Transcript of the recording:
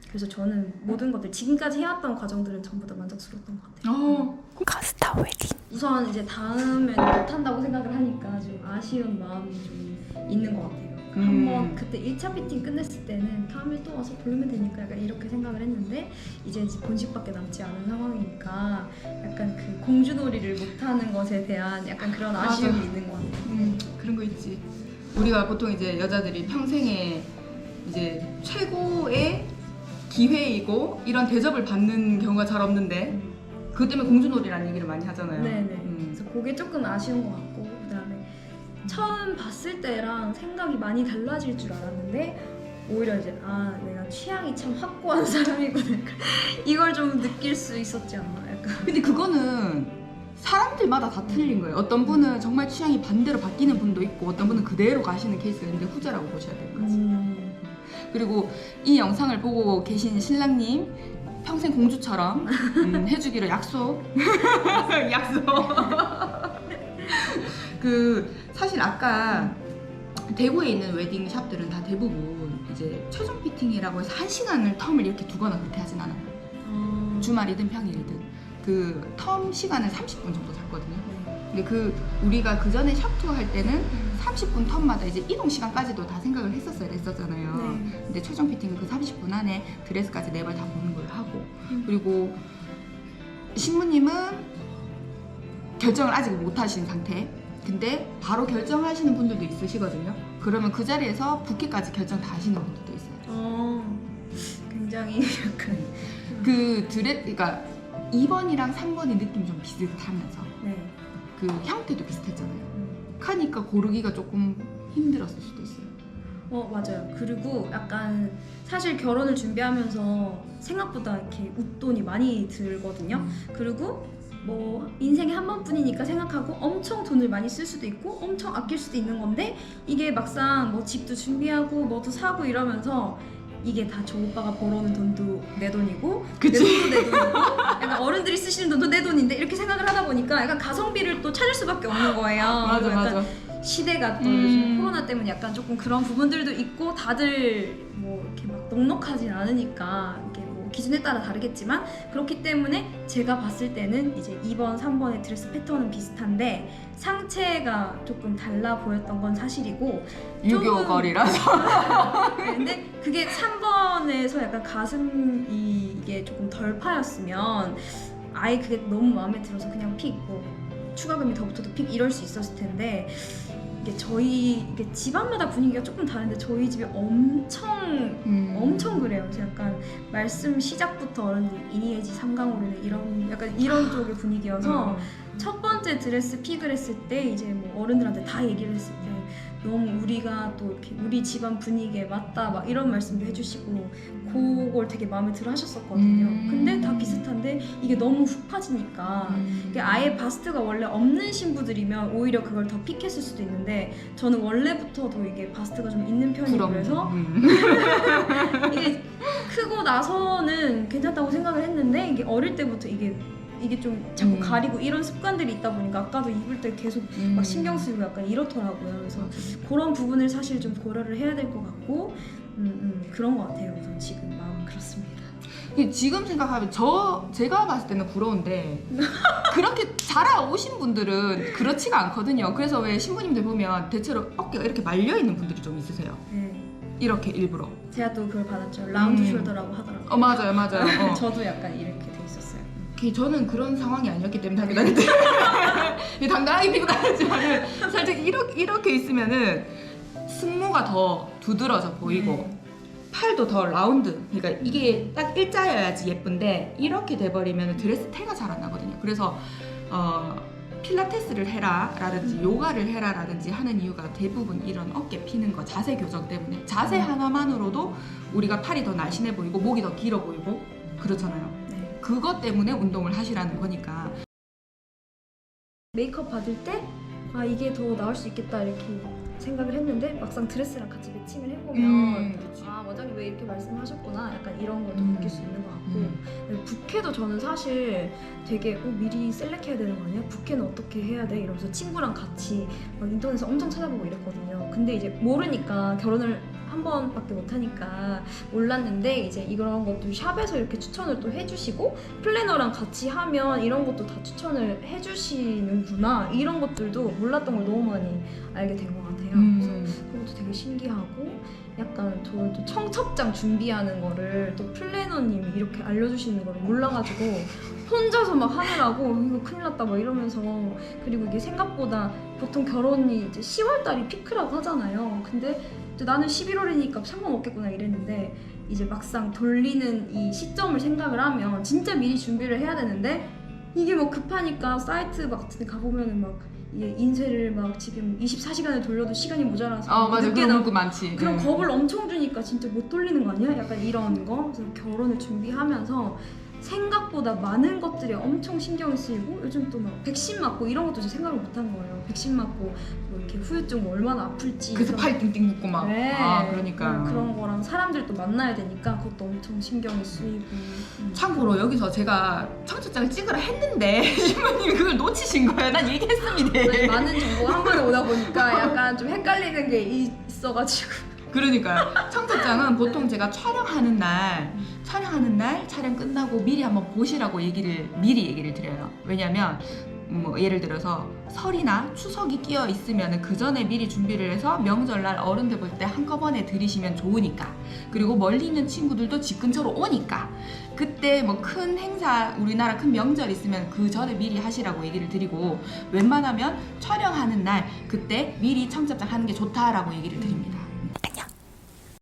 그래서 저는 모든 것들 지금까지 해왔던 과정들은 전부 다 만족스러웠던 것 같아요. 가스타 웨딩. 우선 이제 다음에는 못한다고 생각을 하니까 좀 아쉬운 마음이 좀 있는 것 같아요. 한번 그때 1차 피팅 끝냈을 때는 다음에 또 와서 부르면 되니까 약간 이렇게 생각을 했는데 이제 본식밖에 남지 않은 상황이니까 약간 그 공주놀이를 못하는 것에 대한 약간 그런 아쉬움이 맞아. 있는 것 같아요. 그런 거 있지. 우리가 보통 이제 여자들이 평생에 이제 최고의 기회이고 이런 대접을 받는 경우가 잘 없는데 그것 때문에 공주놀이라는 얘기를 많이 하잖아요. 네네. 그래서 그게 조금 아쉬운 것 같고 그다음에 처음 봤을 때랑 생각이 많이 달라질 줄 알았는데 오히려 이제 내가 취향이 참 확고한 사람이거든. 이걸 좀 느낄 수 있었지 않나 약간. 근데 그거는 사람들마다 다 틀린 거예요. 어떤 분은 정말 취향이 반대로 바뀌는 분도 있고 어떤 분은 그대로 가시는 케이스가 있는데 후자라고 보셔야 될 거지. 그리고 이 영상을 보고 계신 신랑님 평생 공주처럼 해주기로 약속. 약속. 그 사실 아까 대구에 있는 웨딩 샵들은 다 대부분 이제 최종 피팅이라고 해서 1시간을 텀을 이렇게 두거나 그렇게 하진 않아요. 주말이든 평일이든 그 텀 시간을 30분 정도 잡거든요. 근데 우리가 그 전에 샵 투어 할 때는 30분 텀마다 이제 이동 시간까지도 다 생각을 했었어야 됐었잖아요. 네. 근데 최종 피팅은 그 30분 안에 드레스까지 4벌 다 보는 걸 하고 그리고 신부님은 결정을 아직 못 하신 상태. 근데 바로 결정하시는 분들도 있으시거든요. 그러면 그 자리에서 부케까지 결정 다 하시는 분들도 있어요. 굉장히 약간 그러니까 2번이랑 3번의 느낌이 좀 비슷하면서 네. 그 형태도 비슷했잖아요. 하니까 고르기가 조금 힘들었을 수도 있어요. 맞아요. 그리고 약간 사실 결혼을 준비하면서 생각보다 이렇게 웃돈이 많이 들거든요. 그리고 뭐 인생에 한 번뿐이니까 생각하고 엄청 돈을 많이 쓸 수도 있고 엄청 아낄 수도 있는 건데 이게 막상 뭐 집도 준비하고 뭐도 사고 이러면서 이게 다 저 오빠가 벌어오는 돈도 내 돈이고 그치? 내 돈도 내 돈이고 약간 어른들이 쓰시는 돈도 내 돈인데 이렇게 생각을 하다 보니까 약간 가성비를 또 찾을 수밖에 없는 거예요. 맞아 약간 맞아. 시대가 또 요즘 코로나 때문에 약간 조금 그런 부분들도 있고 다들 뭐 이렇게 막 넉넉하진 않으니까 이게 뭐 기준에 따라 다르겠지만 그렇기 때문에 제가 봤을 때는 이제 2번, 3번의 드레스 패턴은 비슷한데 상체가 조금 달라 보였던 건 사실이고 유교걸이라서. 근데 그게 3번에서 약간 가슴이 이게 조금 덜 파였으면 아예 그게 너무 마음에 들어서 그냥 픽 뭐 추가금이 더 붙어도 픽 이럴 수 있었을 텐데 이게 집안마다 분위기가 조금 다른데 저희 집이 엄청 그래요. 그래서 약간 말씀 시작부터 어른들이 이니에지 삼강오르네 이런 쪽의 분위기여서 첫 번째 드레스 픽을 했을 때 이제 뭐 어른들한테 다 얘기를 했을 때 너무 우리가 또 이렇게 우리 집안 분위기에 맞다 막 이런 말씀도 해주시고 그걸 되게 마음에 들어 하셨었거든요. 근데 다 비슷한데 이게 너무 훅 빠지니까 이게 아예 바스트가 원래 없는 신부들이면 오히려 그걸 더 픽했을 수도 있는데 저는 원래부터도 이게 바스트가 좀 있는 편이고 그래서 이게 크고 나서는 괜찮다고 생각을 했는데 이게 어릴 때부터 이게 좀 자꾸 가리고 이런 습관들이 있다 보니까 아까도 입을 때 계속 막 신경 쓰이고 약간 이렇더라고요. 그래서 그런 부분을 사실 좀 고려를 해야 될 것 같고 그런 것 같아요. 우선 지금 마음은 그렇습니다. 지금 생각하면 제가 봤을 때는 부러운데 그렇게 자라오신 분들은 그렇지가 않거든요. 그래서 왜 신부님들 보면 대체로 어깨가 이렇게 말려있는 분들이 좀 있으세요. 네. 이렇게 일부러. 제가 또 그걸 받았죠. 라운드 숄더라고 하더라고요. 맞아요. 저도 약간 이렇게 돼 있었어요. 저는 그런 상황이 아니었기 때문에 당연히 당당하게 피고 다녔지만은 살짝 이렇게 있으면은 승모가 더 두드러져 보이고 팔도 더 라운드. 그러니까 이게 딱 일자여야지 예쁜데 이렇게 돼버리면 드레스 태가 잘 안 나거든요. 그래서 필라테스를 해라 라든지 요가를 해라 라든지 하는 이유가 대부분 이런 어깨 피는 거 자세 교정 때문에 자세 하나만으로도 우리가 팔이 더 날씬해 보이고 목이 더 길어 보이고 그렇잖아요. 그것 때문에 운동을 하시라는 거니까. 메이크업 받을 때 이게 더 나을 수 있겠다 이렇게 생각을 했는데 막상 드레스랑 같이 매칭을 해보면 원장님 왜 이렇게 말씀하셨구나 약간 이런 것도 느낄 수 있는 것 같고 부케도 저는 사실 되게 미리 셀렉해야 되는 거 아니야? 부케는 어떻게 해야 돼? 이러면서 친구랑 같이 막 인터넷에서 엄청 찾아보고 이랬거든요. 근데 이제 모르니까 결혼을 한 한 번밖에 못 하니까 몰랐는데 이제 이런 것도 샵에서 이렇게 추천을 또 해주시고 플래너랑 같이 하면 이런 것도 다 추천을 해주시는구나 이런 것들도 몰랐던 걸 너무 많이 알게 된 것 같아요. 그래서 그것도 되게 신기하고 약간 저는 또 청첩장 준비하는 거를 또 플래너님이 이렇게 알려주시는 거를 몰라가지고 혼자서 막 하느라고 이거 큰일 났다 막 이러면서 그리고 이게 생각보다 보통 결혼이 이제 10월달이 피크라고 하잖아요. 근데 이제 나는 11월이니까 상관없겠구나 이랬는데 이제 막상 돌리는 이 시점을 생각을 하면 진짜 미리 준비를 해야 되는데 이게 뭐 급하니까 사이트 같은 데 가보면은 막 이게 인쇄를 막 지금 24시간을 돌려도 시간이 모자라서 맞아. 늦게 그런 나오고 거 많지. 그런 겁을 엄청 주니까 진짜 못 돌리는 거 아니야? 약간 이런 거. 그래서 결혼을 준비하면서 생각보다 많은 것들이 엄청 신경을 쓰이고 요즘 또 막 백신 맞고 이런 것도 생각을 못 한 거예요. 백신 맞고 뭐 이렇게 후유증 얼마나 아플지 그래서 그런 팔 띵띵 묶고 막. 네. 그러니까. 그런 거랑 사람들도 만나야 되니까 그것도 엄청 신경이 쓰이고 참고로 여기서 제가 청첩장을 찍으라 했는데 신부님이 그걸 놓치신 거예요. 난 얘기했습니다. 많은 정보가 한 번에 오다 보니까 약간 좀 헷갈리는 게 있어가지고 그러니까요. 청첩장은 보통 제가 촬영 끝나고 미리 한번 보시라고 미리 얘기를 드려요. 왜냐면 뭐 예를 들어서 설이나 추석이 끼어 있으면 그 전에 미리 준비를 해서 명절날 어른들 볼 때 한꺼번에 드리시면 좋으니까. 그리고 멀리 있는 친구들도 집 근처로 오니까 그때 뭐 큰 행사, 우리나라 큰 명절 있으면 그 전에 미리 하시라고 얘기를 드리고 웬만하면 촬영하는 날 그때 미리 청첩장 하는 게 좋다라고 얘기를 드립니다.